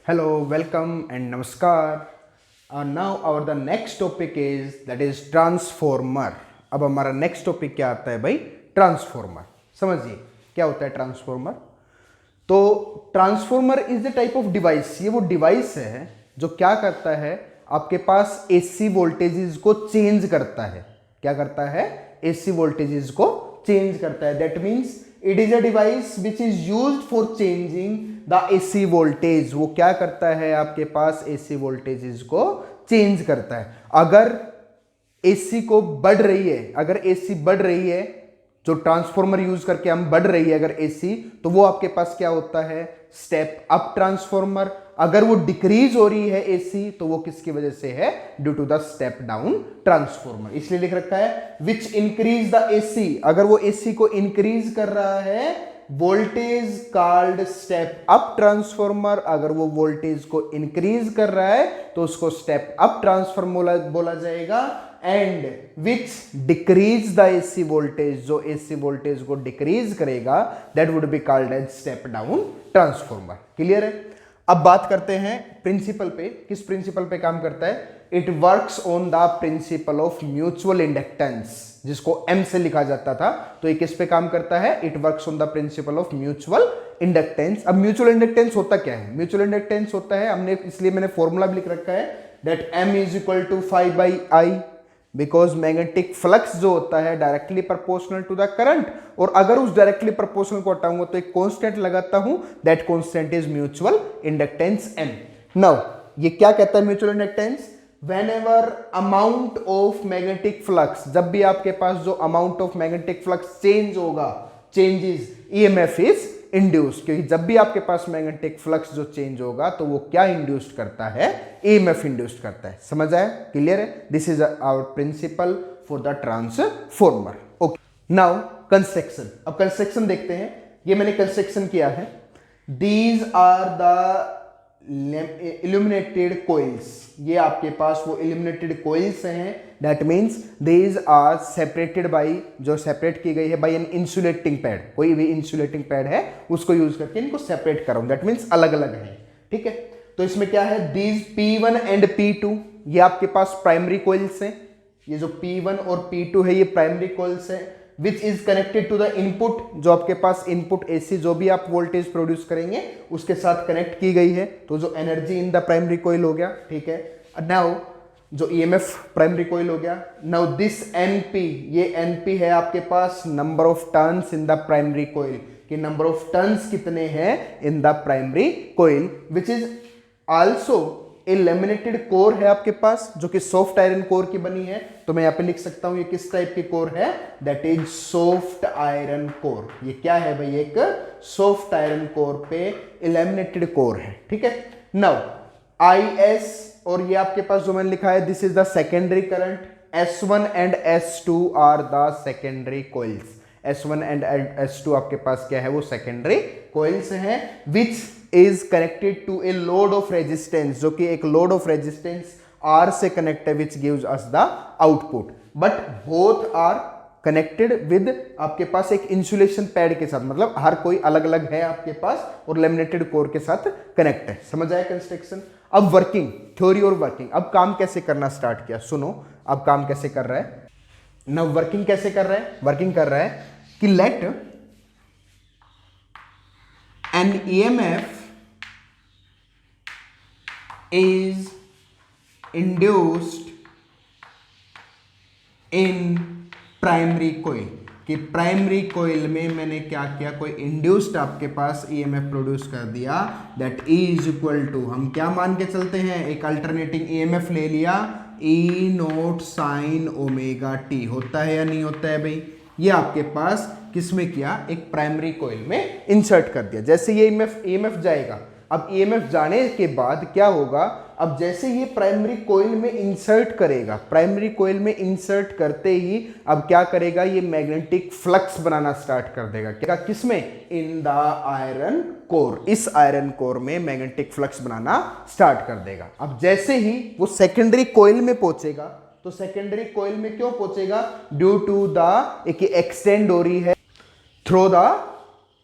Hello, welcome and namaskar. Now our the next topic is that is transformer. अब हमारा next topic क्या आता है भाई? ट्रांसफॉर्मर. समझिए क्या होता है ट्रांसफॉर्मर. तो transformer is the type of device. ये वो डिवाइस है जो क्या करता है, आपके पास एसी वोल्टेजेस को चेंज करता है. क्या करता है? एसी वोल्टेजेस को चेंज करता है. That means it is a device which is used for changing the AC voltage. वो क्या करता है, आपके पास एसी वोल्टेजेस को चेंज करता है. अगर एसी को बढ़ रही है, अगर एसी बढ़ रही है, जो ट्रांसफॉर्मर यूज करके हम बढ़ रही है अगर एसी, तो वो आपके पास क्या होता है? Step up transformer. अगर वो डिक्रीज हो रही है एसी, तो वो किसकी वजह से है? Due to the step down transformer. इसलिए लिख रखा है विच इंक्रीज द एसी. अगर वो एसी को इंक्रीज कर रहा है, voltage called step up transformer. अगर वो वोल्टेज को इंक्रीज कर रहा है तो उसको स्टेप अप ट्रांसफॉर्मर बोला जाएगा. And which decrease the AC voltage, जो एसी वोल्टेज को डिक्रीज करेगा, that would be called as step down transformer. Clear है? अब बात करते हैं प्रिंसिपल पे. किस प्रिंसिपल पे काम करता है? It works on the principle of mutual inductance, जिसको एम से लिखा जाता था. तो ये किस पे काम करता है? It works on the principle of mutual inductance. अब म्यूचुअल इंडक्टेंस होता क्या है? म्यूचुअल इंडक्टेंस होता है, हमने इसलिए मैंने फॉर्मूला भी लिख रखा है that M is equal to 5/I, because magnetic flux जो होता है directly proportional to the current. और अगर उस डायरेक्टली प्रोपोर्शनल को हटाऊंगा तो एक कांस्टेंट लगाता हूं, that constant is mutual inductance M. Now ये क्या कहता है mutual inductance? Whenever amount of magnetic flux, जब भी आपके पास जो amount of magnetic flux change होगा, चेंजेस ईएमएफ इज इंड्यूस्ड. क्योंकि जब भी आपके पास मैग्नेटिक फ्लक्स जो चेंज होगा तो वो क्या इंड्यूस्ड करता है? ईएमएफ इंड्यूस्ड करता है. समझ आया? क्लियर है? This is our principle for the transformer. Okay, now construction. अब कंस्ट्रक्शन देखते हैं. ये मैंने कंस्ट्रक्शन किया है. These are the illuminated coils. ये आपके पास वो इल्यूमिनेटेड कोइल्स हैं. That means these are separated by, जो सेपरेट की गई है बाई एन इंसुलेटिंग पैड. कोई भी इंसुलेटिंग पैड है उसको यूज करके इनको सेपरेट करो. दैट मीन्स अलग अलग है. ठीक है? तो इसमें क्या है? दीज P1 एंड P2, ये आपके पास प्राइमरी कोइल्स हैं. ये जो P1 और P2 है ये प्राइमरी कोइल्स है which is connected to the input. जो आपके पास इनपुट एसी जो भी आप वोल्टेज प्रोड्यूस करेंगे उसके साथ कनेक्ट की गई है. तो जो energy in the primary coil हो गया. ठीक है? नाउ जो ईएमएफ प्राइमरी कोइल हो गया. नाउ दिस एनपी, ये एनपी है आपके पास number of turns in the primary coil. कि नंबर ऑफ टर्न्स कितने हैं in the primary coil, which is also a laminated core है आपके पास, जो कि सॉफ्ट आयरन कोर की बनी है. तो मैं यहां पे लिख सकता हूं ये किस टाइप की कोर है? That is soft iron core. ये क्या है भाई? एक सॉफ्ट आयरन कोर पे लेमिनेटेड कोर है. ठीक है? नाउ IS, और ये आपके पास जो मैंने लिखा है this is the secondary current. S1 and S2 are the secondary coils. S1 and S2 आपके पास क्या है? वो सेकेंडरी कोइल्स हैं which is connected to a load of resistance, जो कि एक लोड ऑफ रेजिस्टेंस R से कनेक्ट है which gives us the output. But both are connected with आपके पास एक इंसुलेशन पैड के साथ. मतलब हर कोई अलग अलग है आपके पास और लेमिनेटेड कोर के साथ कनेक्ट है. समझ आया कंस्ट्रक्शन? अब वर्किंग, थ्योरी और वर्किंग. अब काम कैसे करना स्टार्ट किया, सुनो. अब काम कैसे कर रहा है ना? वर्किंग कैसे कर रहा है? वर्किंग कर रहा है कि let an EMF is induced in primary coil. कि प्राइमरी कोइल में मैंने क्या किया? कोई इंड्यूस्ड आपके पास ईएमएफ प्रोड्यूस कर दिया. That E is equal to, हम क्या मान के चलते हैं? एक अल्टरनेटिंग ईएमएफ ले लिया, E0 sin ओमेगा टी. होता है या नहीं होता है भाई? ये आपके पास किस में किया? एक प्राइमरी कोइल में इंसर्ट कर दिया. जैसे ये ईएमएफ जाएगा, अब ईएमएफ जाने के बाद क्या होगा? अब जैसे ये प्राइमरी कोइल में इंसर्ट करेगा, प्राइमरी कोइल में इंसर्ट करते ही अब क्या करेगा? ये मैग्नेटिक फ्लक्स बनाना स्टार्ट कर देगा. क्या? किसमें? In the iron core. इस आयरन कोर में मैग्नेटिक फ्लक्स बनाना स्टार्ट कर देगा. अब जैसे ही वो सेकेंडरी कोइल में पहुंचेगा, तो सेकेंडरी कोइल में क्यों पहुंचेगा? ड्यू टू द एक एक्सटेंड हो रही है through the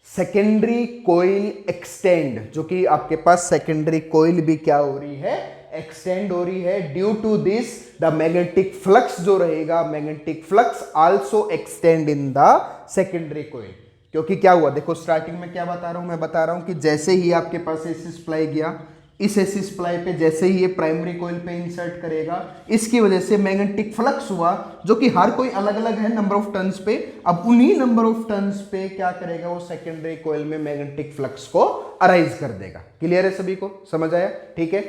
secondary coil extend, जो कि आपके पास सेकेंडरी कोइल भी क्या हो रही है, एक्सटेंड हो रही है। Due to this the magnetic flux जो रहेगा, magnetic flux also extend in the secondary coil. क्योंकि क्या हुआ, देखो स्टार्टिंग में क्या बता रहा हूं, मैं बता रहा हूं कि जैसे ही आपके पास एसी सप्लाई गया, इस एसी सप्लाई पे जैसे ही ये प्राइमरी कोइल पे इंसर्ट करेगा, इसकी वजह से मैग्नेटिक फ्लक्स हुआ, जो कि हर कोई अलग अलग है नंबर ऑफ टर्न्स पे। अब उन्हीं नंबर ऑफ टर्न्स पे क्या करेगा, वो सेकेंडरी कोइल में मैग्नेटिक फ्लक्स को अराइज कर देगा। क्लियर है सभी को, समझ आया, ठीक है।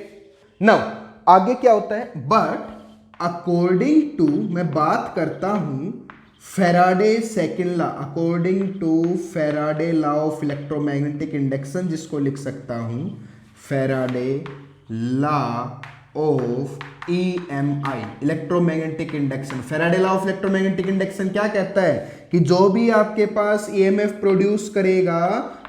नाउ आगे क्या होता है, बट अकॉर्डिंग टू, मैं बात करता हूं Faraday second law, according to Faraday law of electromagnetic induction, जिसको लिख सकता हूं Faraday law of EMI, electromagnetic induction. Faraday law of electromagnetic induction क्या कहता है कि जो भी आपके पास EMF प्रोड्यूस करेगा,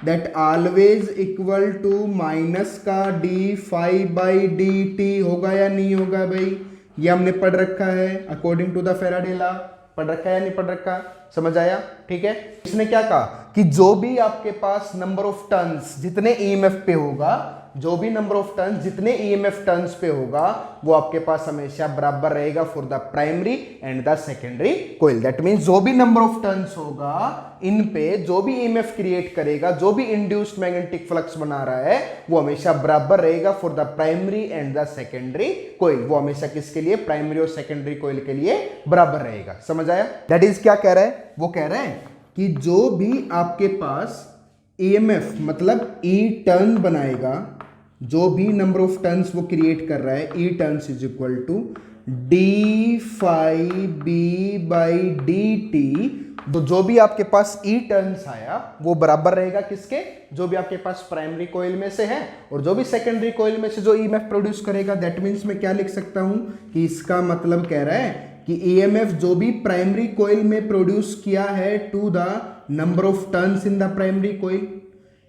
that always equal to minus का d∅/dt होगा या नहीं होगा भाई, ये हमने पढ़ रखा है according to the Faraday law. पढ़ रखा है या नहीं पढ़ रखा, समझ आया, ठीक है। इसने क्या कहा कि जो भी आपके पास नंबर ऑफ टर्न्स जितने EMF पे होगा, जो भी नंबर ऑफ टर्न्स जितने EMF टर्न्स पे होगा, वो आपके पास हमेशा बराबर रहेगा for the primary and the secondary coil. That means जो भी नंबर ऑफ टर्न्स होगा इन पे, जो भी EMF क्रिएट करेगा, जो भी इंड्यूस्ड मैग्नेटिक फ्लक्स बना रहा है, वो हमेशा बराबर रहेगा for the primary and the secondary coil. वो हमेशा किसके लिए, प्राइमरी और सेकेंडरी कोइल के लिए बराबर रहेगा। समझ आया। दैट इज क्या कह रहा है, वो कह रहा है कि जो भी आपके पास EMF मतलब E टर्न बनाएगा, जो भी नंबर ऑफ टर्न्स वो क्रिएट कर रहा है, E turns is equal to d∅B/dt। तो जो भी आपके पास E टर्न्स आया, वो बराबर रहेगा किसके, जो भी आपके पास प्राइमरी कोइल में से है, और जो भी सेकेंडरी कोइल में से जो EMF प्रोड्यूस करेगा। दैट मीन्स मैं क्या लिख सकता हूं कि इसका मतलब कह रहा है कि EMF जो भी प्राइमरी कोइल में प्रोड्यूस किया है to the number of turns in the primary coil,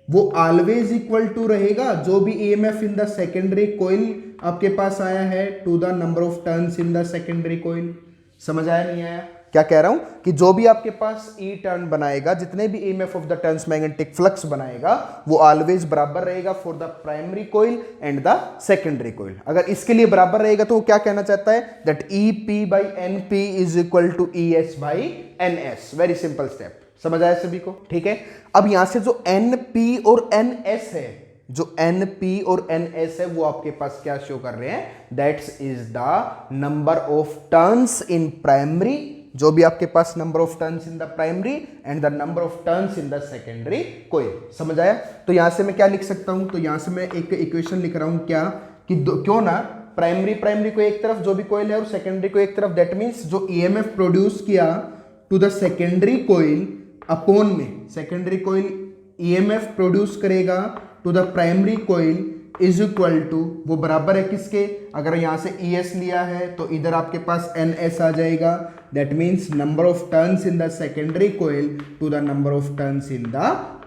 वो ऑलवेज इक्वल टू रहेगा जो भी EMF in the secondary coil आपके पास आया है to the number of turns in the secondary coil. समझ आया नहीं आया, क्या कह रहा हूं कि जो भी आपके पास E टर्न बनाएगा, जितने भी EMF of the turns magnetic flux बनाएगा, वो ऑलवेज बराबर रहेगा for the primary coil and the secondary coil. अगर इसके लिए बराबर रहेगा तो वो क्या कहना चाहता है, that EP/NP is equal to ES/NS। Very simple step, समझ आया सभी को, ठीक है। अब यहां से जो NP और NS है, जो NP और NS है, वो आपके पास क्या शो कर रहे हैं, that's is the number of turns in primary, जो भी आपके पास number of turns in the primary and the number of turns in the secondary coil. समझ आया। तो यहां से मैं क्या लिख सकता हूं, तो यहां से मैं एक इक्वेशन लिख रहा हूं क्या, कि क्यों ना प्राइमरी को एक तरफ जो भी कोइल है और सेकेंडरी को एक तरफ। दैट मीन्स जो EMF प्रोड्यूस किया to the secondary coil upon में, सेकेंडरी कोइल EMF प्रोड्यूस करेगा to the primary coil is equal to, वो बराबर है किसके, अगर यहां से ES लिया है तो इधर आपके पास NS आ जाएगा। That means number of turns in the secondary coil to the number of turns in the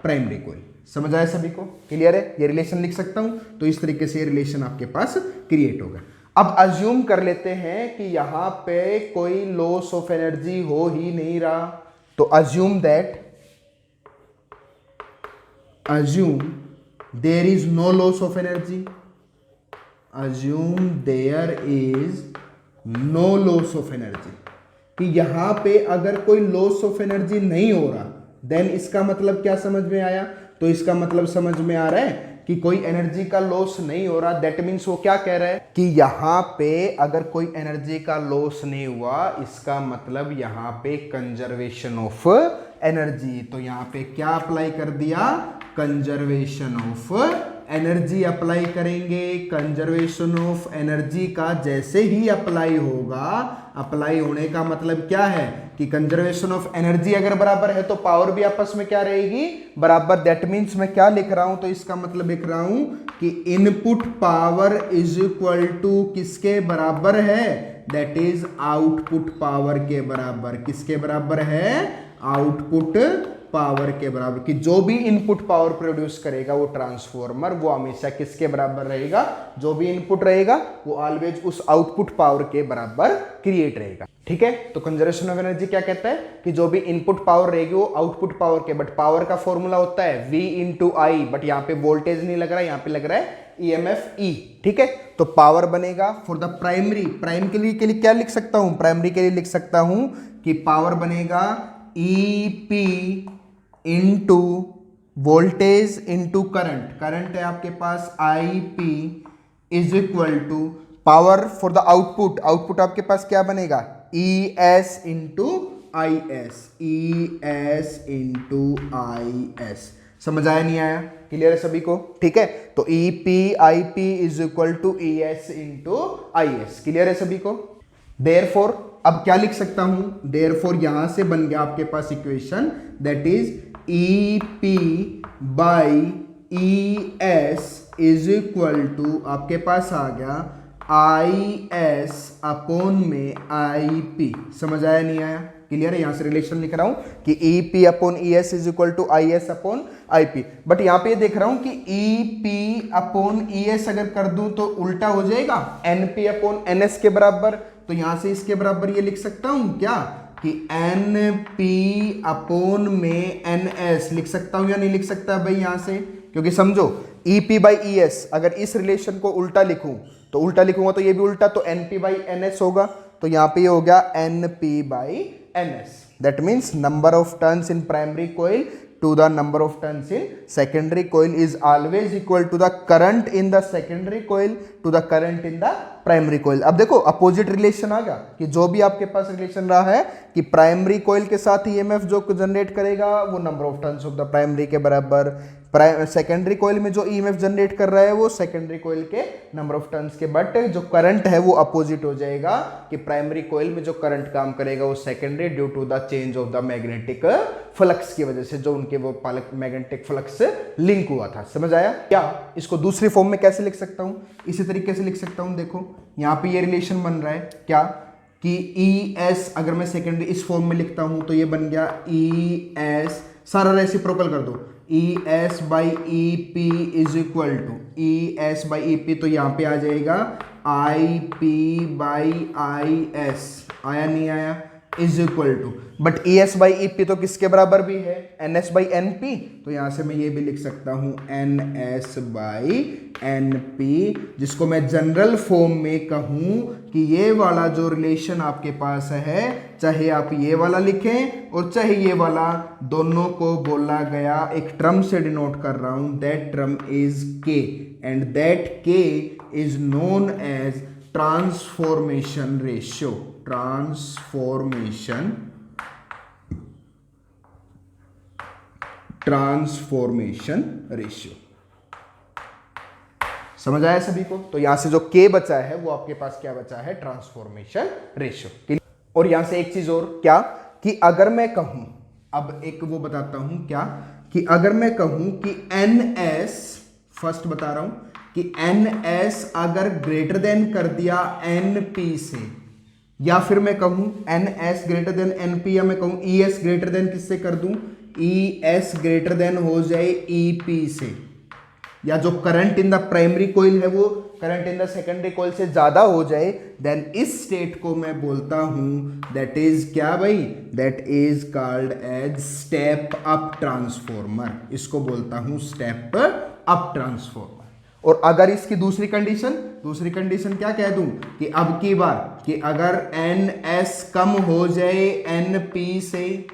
primary coil. समझ आया सभी को, क्लियर है। ये रिलेशन लिख सकता हूं, तो इस तरीके से ये रिलेशन आपके पास क्रिएट होगा। अब अज्यूम कर लेते हैं कि यहां पे कोई लॉस ऑफ एनर्जी हो ही नहीं रहा, तो assume there is no loss of energy, assume there is no loss of energy, कि यहां पे अगर कोई लॉस ऑफ एनर्जी नहीं हो रहा, देन इसका मतलब क्या समझ में आया, तो इसका मतलब समझ में आ रहा है कि कोई एनर्जी का लॉस नहीं हो रहा। दैट मीन्स वो क्या कह रहा है कि यहां पे अगर कोई एनर्जी का लॉस नहीं हुआ, इसका मतलब यहां पे कंजर्वेशन ऑफ एनर्जी। तो यहां पे क्या अप्लाई कर दिया, कंजर्वेशन ऑफ एनर्जी अप्लाई करेंगे। कंजर्वेशन ऑफ एनर्जी का जैसे ही अप्लाई होगा, अप्लाई होने का मतलब क्या है कि कंजर्वेशन ऑफ एनर्जी अगर बराबर है तो पावर भी आपस में क्या रहेगी, बराबर। दैट मीन्स मैं क्या लिख रहा हूं, तो इसका मतलब लिख रहा हूं कि input power is equal to किसके बराबर है, दैट इज आउटपुट पावर के बराबर। किसके बराबर है, आउटपुट पावर के बराबर, कि जो भी इनपुट पावर प्रोड्यूस करेगा वो ट्रांसफॉर्मर, वो हमेशा किसके बराबर रहेगा, जो भी इनपुट रहेगा वो ऑलवेज उस आउटपुट पावर के बराबर क्रिएट रहेगा। ठीक है, तो कंजर्वेशन ऑफ एनर्जी क्या कहता है कि जो भी इनपुट पावर रहेगी वो आउटपुट पावर के, बट पावर का फॉर्मूला होता है V इंटू आई, बट यहाँ पे वोल्टेज नहीं लग रहा है, यहाँ पे लग रहा है EMF E। ठीक है, तो पावर बनेगा फॉर द प्राइमरी, प्राइम के लिए क्या लिख सकता हूं, प्राइमरी के लिए लिख सकता हूं कि पावर बनेगा EP into voltage into current, current है आपके पास IP is equal to power for the output, output आपके पास क्या बनेगा ES into IS, ES into IS। समझ आया नहीं आया, क्लियर है सभी को? ठीक है, तो EP IP is equal to ES into IS, clear है सभी को? देयरफॉर अब क्या लिख सकता हूं, देयरफॉर यहां से बन गया आपके पास equation that is EP by ES is equal to आपके पास आ गया IS अपॉन में IP। समझ आया नहीं आया, क्लियर है? यहां से रिलेशन लिख रहा हूं कि EP upon ES is equal to IS upon IP, but यहां पे देख रहा हूं कि EP अपॉन ES अगर कर दूं तो उल्टा हो जाएगा NP अपॉन NS के बराबर, तो यहां से इसके बराबर ये लिख सकता हूं क्या कि NP अपॉन में NS लिख सकता हूं या नहीं लिख सकता भाई यहां से? क्योंकि समझो EP बाई ES अगर इस रिलेशन को उल्टा लिखूं तो उल्टा लिखूंगा तो ये भी उल्टा, तो NP बाई NS होगा, तो यहां पे ये हो गया NP by NS। That means number of turns in primary coil to the number of turns in secondary coil is always equal to the current in the secondary coil to the current in the primary coil। अब देखो opposite relation आ गया कि जो भी आपके पास relation रहा है कि प्राइमरी कोइल के साथ EMF जो जनरेट करेगा वो number of turns of the primary के बराबर, सेकेंडरी कोइल में जो EMF जनरेट कर रहा है वो सेकेंडरी कोइल के नंबर ऑफ टर्न्स के, बट जो करंट है वो अपोजिट हो जाएगा कि प्राइमरी कोइल में जो करंट काम करेगा वो secondary due to the change of the magnetic flux की वजह से, जो उनके वो मैग्नेटिक फ्लक्स से लिंक हुआ था। समझ आया क्या? इसको दूसरी फॉर्म में कैसे लिख सकता हूं, इसी तरीके से लिख सकता हूं। देखो यहां पे ये रिलेशन बन रहा है क्या कि ES अगर मैं सेकेंडरी इस फॉर्म में लिखता हूं तो ये बन गया ES, सारा रेसिप्रोकल कर दो, ES by EP is equal to ES by EP, तो यहां पे आ जाएगा IP बाई IS, आया नहीं आया, is equal to, but ES by EP तो किसके बराबर भी है NS बाई NP, तो यहां से मैं ये भी लिख सकता हूं NS बाई NP, जिसको मैं जनरल फॉर्म में कहूं कि ये वाला जो रिलेशन आपके पास है, चाहे आप ये वाला लिखें और चाहे ये वाला, दोनों को बोला गया एक ट्रम से डिनोट कर रहा हूं, that term is K and that K is known as transformation ratio, transformation ratio. समझ आया सभी को? तो यहां से जो K बचा है वो आपके पास क्या बचा है, ट्रांसफॉर्मेशन रेशियो। और यहां से एक चीज और क्या कि अगर मैं कहूं, अब एक वो बताता हूं क्या कि अगर मैं कहूं कि NS, फर्स्ट बता रहा हूं कि NS अगर ग्रेटर देन कर दिया NP से, या फिर मैं कहूं NS ग्रेटर देन NP, या मैं कहूं ES ग्रेटर देन किससे कर दूं, ES ग्रेटर देन हो जाए EP से, या जो current in the primary coil है वो current in the secondary coil से ज्यादा हो जाए, देन इस स्टेट को मैं बोलता हूं दैट इज क्या भाई, that is called as step up transformer, इसको बोलता हूं स्टेप अप ट्रांसफॉर्मर। और अगर इसकी दूसरी कंडीशन क्या कह दूं कि अब की बार कि अगर NS कम हो जाए NP से,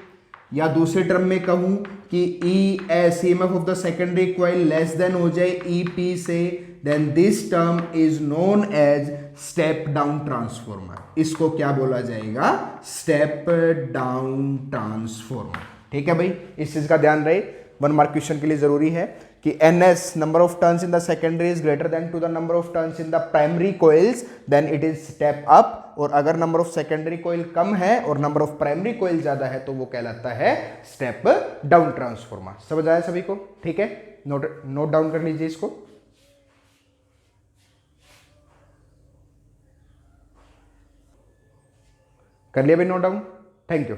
या दूसरे टर्म में कहूं कि ES EMF of the secondary coil less than हो जाए EP से, then this term is known as step down transformer. इसको क्या बोला जाएगा, स्टेप डाउन ट्रांसफॉर्मर। ठीक है भाई, इस चीज का ध्यान रहे, 1 मार्क क्वेश्चन के लिए जरूरी है कि NS number of turns in the secondary is greater than to the number of turns in the primary coils, then it is step up, और अगर नंबर ऑफ सेकेंडरी कोइल कम है और नंबर ऑफ प्राइमरी कोइल ज्यादा है तो वो कहलाता है स्टेप डाउन ट्रांसफॉर्मर। समझ आया सभी को? ठीक है, नोट डाउन कर लीजिए इसको। कर लिया भाई नोट डाउन? Thank you.